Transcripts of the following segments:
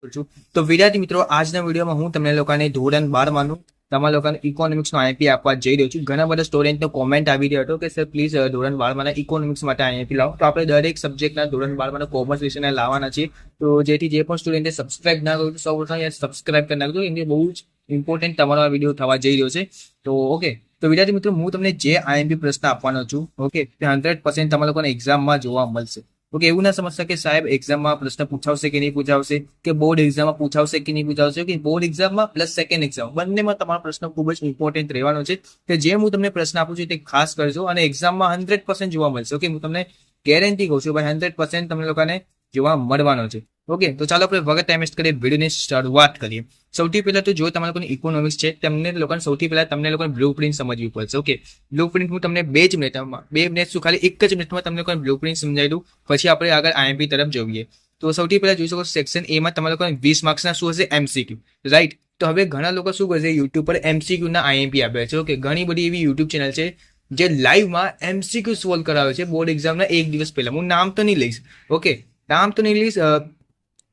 છું. તો વિદ્યાર્થી મિત્રો, આજના વિડીયોમાં હું તમને લોકોને ધોરણ 12 માનું તમારા લોકોને ઇકોનોમિક્સનો આઈએમપી આપવા જઈ રહ્યો છું. ઘણા બધા સ્ટુડન્ટનો કોમેન્ટ આવી રહ્યો હતો કે સર પ્લીઝ ધોરણ 12 માના ઇકોનોમિક્સ માટે આઈએમપી લાવો. તો આપણે દરેક સબ્જેક્ટના ધોરણ 12 માના કોમર્સ વિષયના લાવવાના છીએ. તો જેથી જે પણ સ્ટુડન્ટે સબસ્ક્રાઇબ ના કર્યું સૌ પ્રથમ સબસ્ક્રાઇબ કરી નાખજો. એ બહુ જ ઇમ્પોર્ટન્ટ તમારો આ વિડીયો થવા જઈ રહ્યો છે. તો ઓકે, તો વિદ્યાર્થી મિત્રો, હું તમને જે આઈએમપી પ્રશ્ન આપવાનો છું, ઓકે, તે 100% તમારા લોકોને એક્ઝામમાં જોવા મળશે. ઓકે, એવું ના સમજતા કે સાહેબ એક્ઝામમાં પ્રશ્ન પૂછાવશે કે નહીં પૂછાવશે, કે બોર્ડ એક્ઝામમાં પૂછાવશે કે નહીં પૂછાવશે. કે બોર્ડ એક્ઝામમાં પ્લસ સેકન્ડ એક્ઝામ બંનેમાં તમારો પ્રશ્ન ખૂબ જ ઇમ્પોર્ટન્ટ રહેવાનો છે. કે જે હું તમને પ્રશ્ન આપું છું તે ખાસ કરજો અને એક્ઝામમાં 100% જોવા મળશે. ઓકે, હું તમને ગેરંટી કહું છું ભાઈ, 100% તમને લોકોને જોવા મળવાનો છે. ઓકે, તો ચાલો આપણે વગર ટાઈમ વેસ્ટ કરીએ, વિડીયોની શરૂઆત કરીએ. સૌથી પહેલા તો જો તમારા લોકોને ઇકોનોમિક્સ છે તેમને લોકોને સૌથી પહેલા તમને લોકોને બ્લુ પ્રિન્ટ સમજવી પડશે. ઓકે, બ્લુ પ્રિન્ટ હું તમને 2 મિનિટ શું ખાલી 1 જ મિનિટમાં તમને લોકોને બ્લુ પ્રિન્ટ સમજાવી દઉં. પછી આપણે આગળ આઈએમપી તરફ જોઈએ. તો સૌથી પહેલા જોઈ શકો સેક્શન એ માં તમારા લોકોને 20 માર્ક્સના શું હશે? MCQ, right. તો હવે ઘણા લોકો શું કરશે, યુટ્યુબ પર MCQ ના આઈએમપી આપ્યા છે. ઓકે, ઘણી બધી એવી યુટ્યુબ ચેનલ છે જે લાઈવમાં MCQ સોલ્વ કરાવે છે બોર્ડ એક્ઝામના 1 દિવસ પહેલા. હું નામ તો નહીં લઈશ. ઓકે, નામ તો નહીં લઈશ.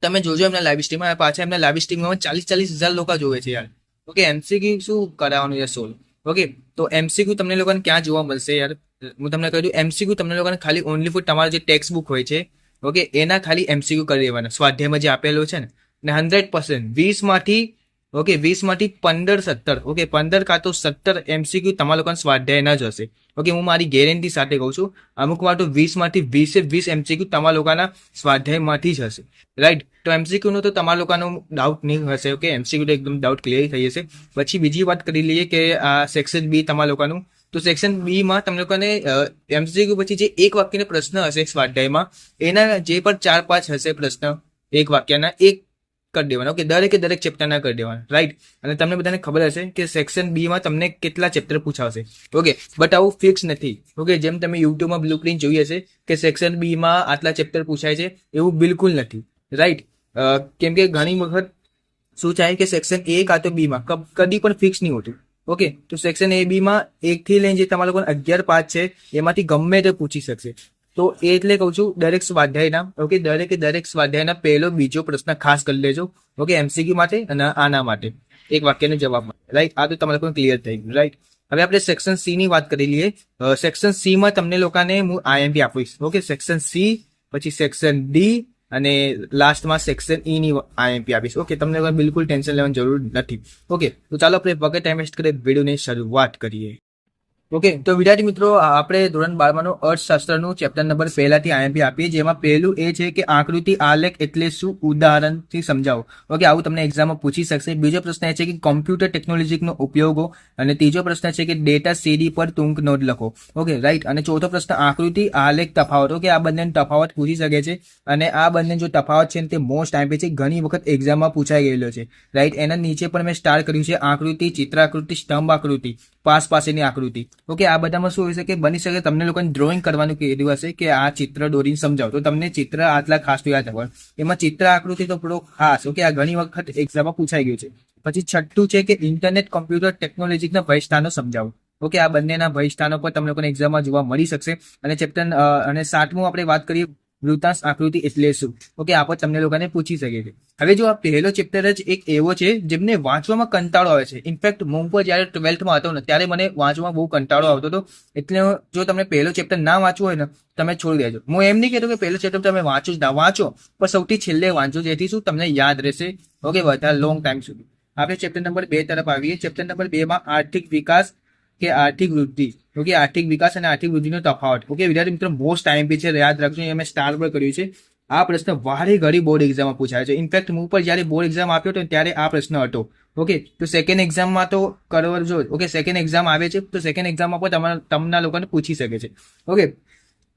તમે જોજો એમના લાઈવ સ્ટ્રીમમાં, પાછા એમના લાઈવ સ્ટ્રીમમાં 40,000 લોકો જોવે છે યાર. ઓકે, MCQ શું કરાવવાનું યાર સોલ્વ. ઓકે, તો MCQ તમને લોકોને ક્યાં જોવા મળશે યાર? હું તમને કહી દઉં, MCQ તમને લોકોને ખાલી ઓનલી ફોર તમારા જે ટેક્સ્ટ બુક હોય છે, ઓકે, એના ખાલી MCQ કરી દેવાના. સ્વાધ્યાયમાં જે આપેલો છે ને 100% 20 માંથી 15 17, ઓકે, 15 કાં તો 17 MCQ તમારા લોકોને સ્વાધ્યાયના જ હશે. ઓકે, હું મારી ગેરંટી સાથે કહું છું, અમુક વાર તો 20 માંથી 20 MCQ તમારા લોકોના સ્વાધ્યાયમાંથી જ હશે, રાઈટ. તો MCQ નો તો તમારા લોકોનો ડાઉટ નહીં હશે. ઓકે, MCQ તો એકદમ ડાઉટ ક્લિયર થઈ જશે. પછી બીજી વાત કરી લઈએ કે આ સેક્શન બી તમારા લોકોનું. તો સેક્શન બી માં તમને લોકોને MCQ પછી જે એક વાક્યનો પ્રશ્ન હશે સ્વાધ્યાયમાં, એના જે પણ 4-5 હશે પ્રશ્ન એક વાક્યના, એક કરી દેવાના. ઓકે, દરેક ચેપ્ટરના કરી દેવાના, રાઈટ. અને તમને બધાને ખબર હશે કે સેક્શન બી માં તમને કેટલા ચેપ્ટર પૂછાવશે. ઓકે, બટ આવું ફિક્સ નથી. ઓકે, જેમ તમે યુટ્યુબમાં બ્લુ પ્રિન્ટ જોઈ હશે કે સેક્શન બી માં આટલા ચેપ્ટર પૂછાય છે, એવું બિલકુલ નથી, રાઈટ. કેમ કે ઘણી વખત શું થાય કે સેક્શન એ કાં તો બી માં કદી પણ ફિક્સ નહીં હોતું. ઓકે, તો સેક્શન એ બી માં 1 થી લઈને જે તમારા લોકોને 11 પાઠ છે એમાંથી ગમે તે પૂછી શકશે. તો એટલે કહું છું, દરેક સ્વાધ્યાયના, ઓકે, દરેક સ્વાધ્યાયના પહેલો બીજો પ્રશ્ન ખાસ કરી લેજો. ઓકે, MCQ માટે અને આના માટે એક વાક્યનો જવાબ માટે, રાઈટ. આ તો તમારે કોઈ ક્લિયર થઈ ગયું, રાઈટ. હવે આપણે સેક્શન સી ની વાત કરી લઈએ. સેક્શન સી માં તમને લોકોને હું આઈએમપી આપીશ. ઓકે, સેક્શન સી, પછી સેક્શન ડી અને લાસ્ટમાં સેક્શન ઈ ની આઈએમપી આપીશ. ઓકે, તમને બિલકુલ ટેન્શન લેવાની જરૂર નથી. ઓકે, તો ચાલો આપણે વગર ટાઈમ વેસ્ટ કરીએ, વિડીયોની શરૂઆત કરીએ. ઓકે, તો વિદ્યાર્થી મિત્રો, આપણે ધોરણ 12 અર્થશાસ્ત્રનું ચેપ્ટર નંબર પહેલાથી આઈએમપી આપીએ, જેમાં પહેલું એ છે કે આકૃતિ આલેખ એટલે શું, ઉદાહરણથી સમજાવો. ઓકે, આવું તમને એક્ઝામમાં પૂછી શકશે. બીજો પ્રશ્ન એ છે કે કોમ્પ્યુટર ટેકનોલોજીનો ઉપયોગો, અને ત્રીજો પ્રશ્ન છે કે ડેટા સીડી પર ટૂંક નોંધ લખો. Okay, right. અને ચોથો પ્રશ્ન આકૃતિ આલેખ તફાવત. ઓકે, આ બંનેનો તફાવત પૂછી શકે છે, અને આ બંને જો તફાવત છે તે મોસ્ટ આઈએમપી છે, ઘણી વખત એક્ઝામમાં પૂછાઈ ગયેલો છે, રાઈટ. એના નીચે પણ મેં સ્ટાર કર્યું છે આકૃતિ, ચિત્રાકૃતિ, સ્તંભ આકૃતિ, પાસેની આકૃતિ. ઓકે, આ બધામાં શું હોય છે કે બની શકે તમને લોકોને ડ્રોઈંગ કરવાનું કીધું હશે કે આ ચિત્ર દોરીને સમજાવો, તો તમને ચિત્ર આટલા ખાસ તો યાદ રાખવાનું. એમાં ચિત્ર આકૃતિ તો થોડો ખાસ. ઓકે, આ ઘણી વખત એક્ઝામમાં પૂછાઈ ગયું છે. પછી છઠ્ઠું છે કે ઇન્ટરનેટ કોમ્પ્યુટર ટેકનોલોજીના ભય સ્થાનો સમજાવો. ઓકે, આ બંનેના ભય સ્થાનો પર તમને લોકોને એક્ઝામમાં જોવા મળી શકશે. અને ચેપ્ટર અને 7મું આપણે વાત કરીએ, વૃત્તાંશ આકૃતિ એટલે શું. ઓકે, આ પણ તમને લોકોને પૂછી શકે છે. હવે જો આ પહેલો ચેપ્ટર જ એક એવો છે જેમને વાંચવામાં કંટાળો આવે છે. ઇનફેક્ટ હું પણ જ્યારે 12થમાં હતો ને ત્યારે મને વાંચવામાં બહુ કંટાળો આવતો હતો. એટલે જો તમને પહેલો ચેપ્ટર ના વાંચવું હોય ને, તમે છોડી દેજો. હું એમ નહીં કહેતો કે પહેલો ચેપ્ટર તમે વાંચો જ ના, વાંચો, પણ સૌથી છેલ્લે વાંચો, જેથી શું તમને યાદ રહેશે. ઓકે, વધારે લોંગ ટાઈમ સુધી. આપણે ચેપ્ટર નંબર 2 તરફ આવીએ. ચેપ્ટર નંબર 2 માં આર્થિક વિકાસ કે આર્થિક વૃદ્ધિ. ઓકે, આર્થિક વિકાસ અને આર્થિક વૃદ્ધિનો તફાવત. ઓકે, વિદ્યાર્થી મિત્રો, મોસ્ટ આઈએમપી છે, યાદ રાખજો. મેં સ્ટાર પર કર્યું છે. આ પ્રશ્ન વારે ઘડી બોર્ડ એક્ઝામમાં પૂછાય છે. ઇનફેક્ટ હું પણ જ્યારે બોર્ડ એક્ઝામ આપ્યો હતો ત્યારે આ પ્રશ્ન હતો. ઓકે, તો સેકન્ડ એક્ઝામમાં તો કરજો. ઓકે, સેકન્ડ એક્ઝામ આવે છે, તો સેકન્ડ એક્ઝામમાં પણ તમને લોકોને પૂછી શકે છે. ઓકે,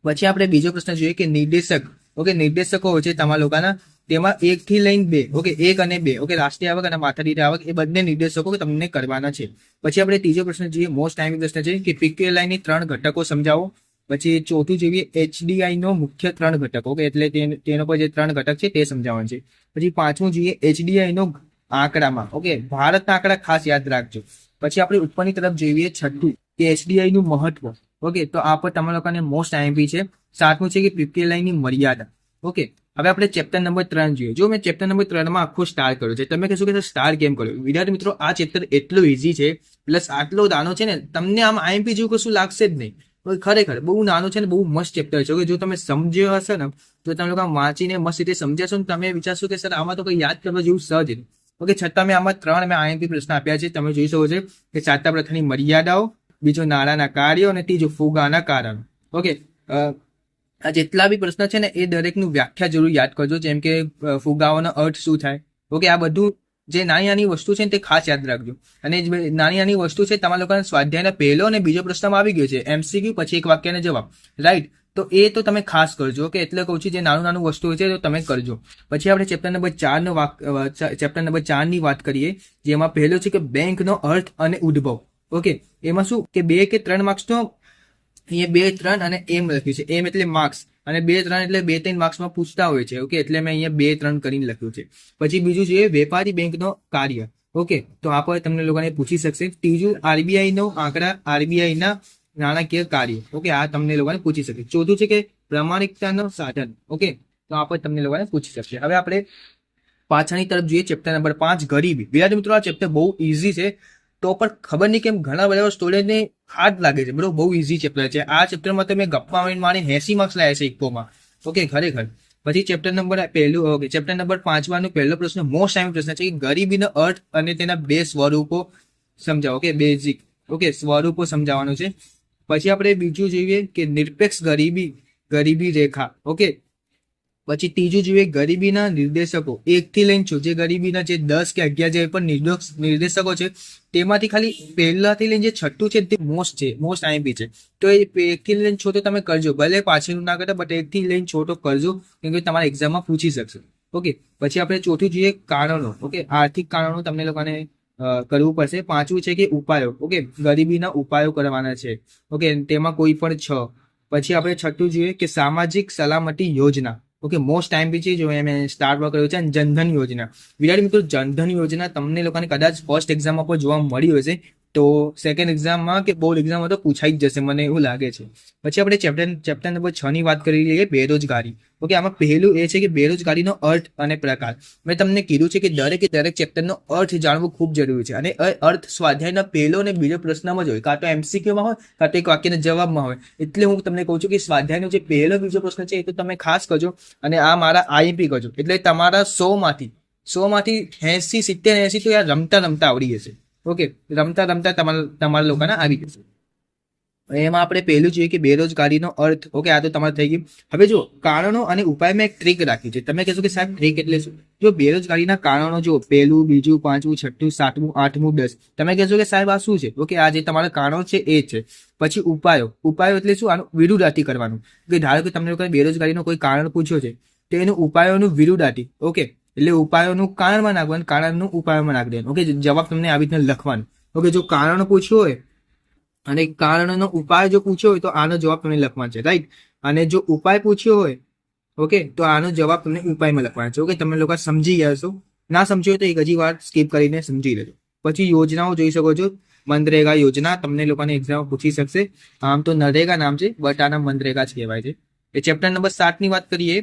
પછી આપણે બીજો પ્રશ્ન જોઈએ કે નિર્દેશક. ઓકે, નિર્દેશકો હોય છે તમારા લોકોના, તેમાં 1 થી લઈને 2. ઓકે, 1 અને 2. ઓકે, રાષ્ટ્રીય આવક અને માથાદીઠ આવક, એ બંને નિર્દેશકો તમને કરવાના છે. પછી આપણે ત્રીજો પ્રશ્ન જોઈએ, મોસ્ટ ટાઈમિંગ પ્રશ્ન છે કે PQLI ની 3 ઘટકો સમજાવો. પછી ચોથું જોઈએ HDI નો મુખ્ય 3 ઘટકો. ઓકે, એટલે તેનો પર જે 3 ઘટક છે તે સમજાવવાનું છે. પછી 5મું જોઈએ HDI નો આંકડામાં. ઓકે, ભારતના આંકડા ખાસ યાદ રાખજો. પછી આપણે ઉપરની તરફ જોઈએ 6થું કે HDI નું મહત્વ. ઓકે, તો આ પર તમારા લોકોને મોસ્ટ આઈએમપી છે. 7મું છે કે PQLI ની મર્યાદા. ઓકે, હવે આપણે ચેપ્ટર નંબર 3 જોઈએ. જો મેં ચેપ્ટર નંબર 3 માં આખો સ્ટાર કર્યો છે. તમે કહેશો કે સ્ટાર કેમ કર્યો? વિદ્યાર્થી મિત્રો, આ ચેપ્ટર એટલું ઇઝી છે, પ્લસ આટલો નાનો છે ને, તમને આમ આઈએમપી જેવું કશું લાગશે જ નહીં. ખરેખર બહુ નાનો છે ને બહુ મસ્ત ચેપ્ટર છે. જો તમે સમજ્યો હશે ને, તો તમે લોકો વાંચીને મસ્ત રીતે સમજ્યા છો ને, તમે વિચારશો કે સર આમાં તો કંઈ યાદ કરવા જેવું સહજ નહીં. ઓકે, છતાં મેં આમાં 3 મેં આઈએમપી પ્રશ્ન આપ્યા છે. તમે જોઈ શકો છો કે સાચા પ્રથાની મર્યાદાઓ, બીજો નાણાંના કાર્યો અને ત્રીજો ફુગાના કારણો. ઓકે, આ જેટલા બી પ્રશ્ન છે ને એ દરેકનું વ્યાખ્યા જરૂર યાદ કરજો. જેમ કે ફુગાવાનો અર્થ શું થાય. ઓકે, આ બધું જે નાની નાની વસ્તુ છે ને તે ખાસ યાદ રાખજો. અને નાની નાની વસ્તુ છે તમારા લોકોના સ્વાધ્યાયના પહેલો અને બીજો પ્રશ્નમાં આવી ગયો છે, એમસીક્યુ પછી એક વાક્યનો જવાબ, રાઈટ? તો એ તો તમે ખાસ કરજો. કે એટલે કહું છું, જે નાનું નાનું વસ્તુ છે તો તમે કરજો. પછી આપણે ચેપ્ટર નંબર 4 ની વાત કરીએ, જેમાં પહેલો છે કે બેંકનો અર્થ અને ઉદ્ભવ. ઓકે, એમાં શું કે 2 કે 3 માર્ક્સનો અહીંયા 2, 3 અને એમ લખ્યું છે. એમ એટલે માર્ક્સ અને 2, 3 એટલે 2, 3 માર્ક્સમાં પૂછતા હોય છે. ઓકે, એટલે મેં અહીંયા 2, 3 કરીને લખ્યું છે. પછી બીજું છે વેપારી બેંકનો કાર્ય. ઓકે, તો આ પર તમને લોકોને પૂછી શકશે. ત્રીજું આરબીઆઈ નો આંકડા, આરબીઆઈ ના નાણાકીય કાર્ય. ઓકે, આ તમને લોકોને પૂછી શકે. ચોથું છે કે પ્રમાણિકતાનો સાધન. ઓકે, તો આ પર તમને લોકોને પૂછી શકશે. હવે આપણે પાછળની તરફ જોઈએ, ચેપ્ટર નંબર 5 ગરીબી. વિદ્યાર્થી મિત્રો, આ ચેપ્ટર બહુ ઇઝી છે, તો પણ ખબર નહીં કેમ ઘણા બધા સ્ટુડન્ટને હાર્ડ લાગે છે. બરોબર, બહુ ઇઝી ચેપ્ટર છે. આ ચેપ્ટરમાં તમે ગપ્પા મારીને 80 માર્ક્સ લાવ્યા છે ઇકોમાં. ઓકે, ખરેખર. પછી ચેપ્ટર નંબર 5 પહેલો પ્રશ્ન મોસ્ટ ટાઈમ પ્રશ્ન છે કે ગરીબીનો અર્થ અને તેના 2 સ્વરૂપો સમજાવો. Okay, basic. ઓકે, સ્વરૂપો સમજાવવાનું છે. પછી આપણે બીજું જોઈએ કે નિરપેક્ષ ગરીબી રેખા. ઓકે, પછી ત્રીજું જોઈએ ગરીબીના નિર્દેશકો. 1 થી લઈને જે ગરીબીના જે 10 કે 11 જે પણ નિર્દેશકો છે, તેમાંથી ખાલી પહેલાથી લઈને જે છઠ્ઠું છે તે મોસ્ટ આઈએમપી છે. તો એ 1 થી લઈને છ તો તમે કરજો, ભલે પાછળનું ના કરતા, બટ 1 થી લઈને છ તો કરજો, કેમ કે તમારા એક્ઝામમાં પૂછી શકશે. ઓકે, પછી આપણે ચોથું જોઈએ કારણો. ઓકે, આર્થિક કારણો તમને લોકોને કરવું પડશે. પાંચમું છે કે ઉપાયો. ઓકે, ગરીબીના ઉપાયો કરવાના છે. ઓકે, તેમાં કોઈ પણ 6. પછી આપણે છઠ્ઠું જોઈએ કે સામાજિક સલામતી યોજના. ઓકે, મોસ્ટ ટાઈમ બી છે, જો મેં સ્ટાર્ટ પર કર્યું છે. જનધન યોજના. વિદ્યાર્થી મિત્રો, જનધન યોજના તમને લોકોને કદાચ ફર્સ્ટ એક્ઝામમાં પણ જોવા મળી હશે, તો સેકન્ડ એક્ઝામમાં કે બોર્ડ એક્ઝામમાં તો પૂછાઈ જ જશે, મને એવું લાગે છે. પછી આપણે ચેપ્ટર નંબર 6 ની વાત કરી લઈએ, બેરોજગારી. ઓકે, આમાં પહેલું એ છે કે બેરોજગારીનો અર્થ અને પ્રકાર. મેં તમને કીધું છે કે દરેક ચેપ્ટરનો અર્થ જાણવું ખૂબ જરૂરી છે. અને અર્થ સ્વાધ્યાયના પહેલો અને બીજો પ્રશ્નમાં જ હોય, કાં તો એમસીક્યુમાં હોય, કાં તો એક વાક્યના જવાબમાં હોય. એટલે હું તમને કહું છું કે સ્વાધ્યાયનો જે પહેલો બીજો પ્રશ્ન છે એ તો તમે ખાસ કરજો, અને આ મારા આઈએમપી કરજો. એટલે તમારા 100માંથી 80, 70, 80 તો યાર રમતા આવડી જશે. ઓકે, રમતા તમારા લોકોના આવી જશે. એમાં આપણે પહેલું જોઈએ કે બેરોજગારીનો અર્થ. ઓકે, આ તો તમારે થઈ ગયું. હવે જો કારણો અને ઉપાયમાં એક ટ્રીક રાખી છે. તમે કહેશો કે સાહેબ ટ્રીક એટલે શું? જો બેરોજગારીના કારણો જો પહેલું, બીજું, 5મું, 6ઠું, 7મું, 8મું, 10, તમે કહેશો કે સાહેબ આ શું છે? ઓકે, આ જે તમારા કારણો છે એ છે. પછી ઉપાયો એટલે શું? આનું વિરુદ્ધાર્થી કરવાનું. કે ધારો કે તમને લોકોને બેરોજગારીનો કોઈ કારણ પૂછ્યો છે, તો એનું ઉપાયોનું વિરુદ્ધાર્થી. ઓકે, એટલે ઉપાયોનું કારણમાં નાખવાનું, કારણનું ઉપાયમાં નાખી દેવાનું. ઓકે, જવાબ તમને આવી રીતના લખવાનું. ઓકે, જો કારણ પૂછ્યું હોય અને કારણનો ઉપાય જો પૂછ્યો હોય તો આનો જવાબ તમને લખવાનો છે, રાઈટ? અને જો ઉપાય પૂછ્યો હોય, ઓકે, તો આનો જવાબ તમને ઉપાયમાં લખવાનો છે. ઓકે, તમે લોકો સમજી ગયા છો. ના સમજ્યો તો એક હજી વાર સ્કીપ કરીને સમજી લેજો. પછી યોજનાઓ જોઈ શકો છો. મનરેગા યોજના તમને લોકોને એક્ઝામ પૂછી શકશે. આમ તો નરેગા નામ છે, બટ આના મનરેગા જ કહેવાય છે. એ ચેપ્ટર નંબર 7 ની વાત કરીએ,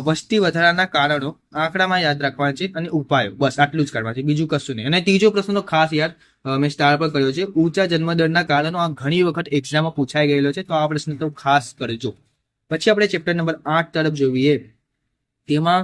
વસ્તી વધારાના કારણો આંકડામાં યાદ રાખવાના છે અને ઉપાયો. બસ આટલું જ કરવા છે, બીજું કશું નહીં. અને ત્રીજો પ્રશ્ન તો ખાસ યાદ મેં સ્ટાર પર કર્યો છે, ઊંચા જન્મદરના કારણો. આ ઘણી વખત એક્ઝામમાં પૂછાઈ ગયેલો છે, તો આ પ્રશ્ન તો ખાસ કરજો. પછી આપણે ચેપ્ટર નંબર 8 તરફ જોઈએ. તેમાં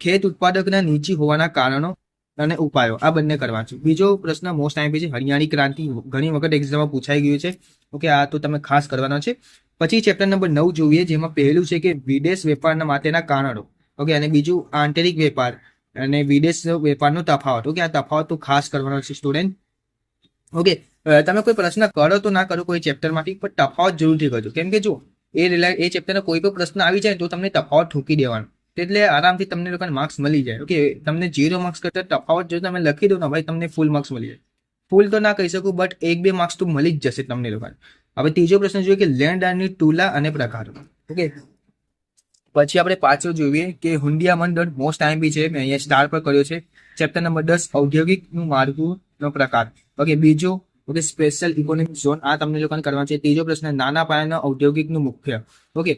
ખેત ઉત્પાદકના નીચી હોવાના કારણો અને ઉપાયો, આ બંને કરવા છે. બીજો પ્રશ્ન મોસ્ટ આઈએમપી છે, હરિયાણી ક્રાંતિ. ઘણી વખત એક્ઝામમાં પૂછાઈ ગયું છે. ઓકે, આ તો તમે ખાસ કરવાનો છે. પછી ચેપ્ટર નંબર 9 જોઈએ, જેમાં પહેલું છે કે વિદેશ વેપારના માટેના કારણો. ઓકે, અને બીજું આંતરિક વેપાર અને વિદેશ વેપારનો તફાવત. ઓકે, આ તફાવત તો ખાસ કરવાનો છે સ્ટુડન્ટ. ઓકે, તમે કોઈ પ્રશ્ન કરો તો ના કરો કોઈ ચેપ્ટરમાંથી, પણ તફાવત જરૂરથી કરજો. કેમ કે જો એ ચેપ્ટરનો કોઈ પણ પ્રશ્ન આવી જાય તો તમને તફાવત ઠોકી દેવાનો, એટલે આરામથી તમને લોકોને માર્ક્સ મળી જાય. ઓકે, તમને 0 માર્ક્સ કરતા તફાવત જો તમે લખી દો ને ભાઈ, તમને ફૂલ માર્ક્સ મળી જાય. ફૂલ તો ના કહી શકું, બટ 1-2 માર્ક્સ તો મળી જ જશે તમને લોકોને. હવે ત્રીજો પ્રશ્ન જોઈએ કે લેણદારની તુલા અને પ્રકારો. ઓકે, પછી આપણે પાછળ જોઈએ કે હુંડિયા મંડળ. મોસ્ટ આઈએમપી છે, મેં અહીંયા સ્ટાર પર કર્યો છે. ચેપ્ટર નંબર 10 ઔદ્યોગિકનું માળખુંનો પ્રકાર. ઓકે, બીજો ઓકે, સ્પેશિયલ ઇકોનોમિક ઝોન આ તમને લોકોને કરવાનું છે. ત્રીજો પ્રશ્ન, નાના પાયાના ઔદ્યોગિકનું મુખ્ય. ઓકે,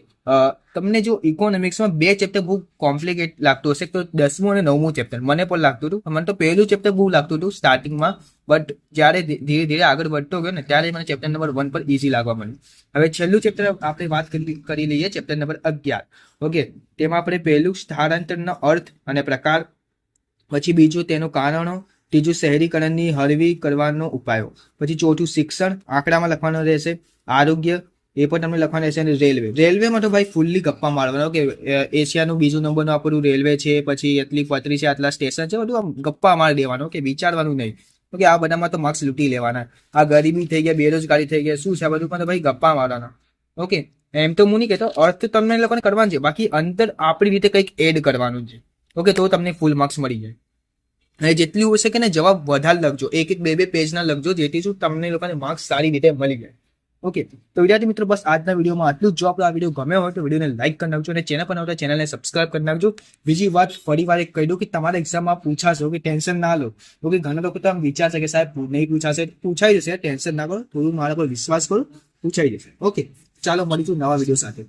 તમને જો ઇકોનોમિક્સમાં 2 ચેપ્ટર બહુ કોમ્પ્લિકેટ લાગતું હશે તો 10મું અને 9મું ચેપ્ટર મને પણ લાગતું હતું. મને તો પહેલું ચેપ્ટર બહુ લાગતું હતું સ્ટાર્ટિંગમાં, બટ જ્યારે ધીરે ધીરે આગળ વધતો ગયો ને ત્યારે મને ચેપ્ટર નંબર 1 પર ઇઝી લાગવા મળ્યું. હવે છેલ્લું ચેપ્ટર આપણે વાત કરી લઈએ, ચેપ્ટર નંબર 11. ઓકે, તેમાં આપણે પહેલું સ્થળાંતરનો અર્થ અને પ્રકાર, પછી બીજું તેનું કારણો, ત્રીજું શહેરીકરણની હળવી કરવાનો ઉપાયો, પછી ચોથું શિક્ષણ આંકડામાં લખવાનું રહેશે, આરોગ્ય એ પણ તમને લખવાનું રહેશે, અને રેલવેમાં તો ભાઈ ફૂલ્લી ગપ્પા મારવાનો કે એશિયાનું બીજું નંબરનું આપણું રેલવે છે, પછી એટલી પતરી છે, આટલા સ્ટેશન છે, બધું આમ ગપ્પા મારી દેવાનો કે વિચારવાનું નહીં. ઓકે, આ બધામાં તો માર્ક્સ લૂંટી લેવાના. આ ગરીબી થઈ ગયા, બેરોજગારી થઈ ગયા, શું છે બધું પણ ભાઈ ગપ્પા મારવાના. ઓકે, એમ તો હું નહીં કહેતો, અર્થ તમને લોકોને કરવાનું છે, બાકી અંતર આપણી રીતે કંઈક એડ કરવાનું છે. ઓકે, તો તમને ફૂલ માર્ક્સ મળી જાય. અને જેટલું હશે કે ને જવાબ વધારે લખજો, 1-2 પેજના લખજો, જેથી શું તમને લોકોને માર્ક્સ સારી રીતે મળી જાય. ઓકે, તો વિદ્યાર્થી મિત્રો બસ આજના વિડીયોમાં આટલું જ. જો આપણો આ વિડીયો ગમ્યો હોય તો વિડીયોને લાઈક કરી નાખજો, અને ચેનલ પર નવો ચેનલને સબસ્ક્રાઇબ કરી નાખજો. બીજી વાત ફરી વાર એક કહી દઉં કે તમારા એક્ઝામમાં પૂછાશે, કે ટેન્શન ના લો. ઓકે, ઘણા લોકો તો આમ વિચારશે કે સાહેબ નહીં પૂછાશે, પૂછાઈ જશે, ટેન્શન ના કરો, થોડું મારા પર વિશ્વાસ કરો, પૂછાઈ જશે. ઓકે, ચાલો મળીશું નવા વિડીયો સાથે.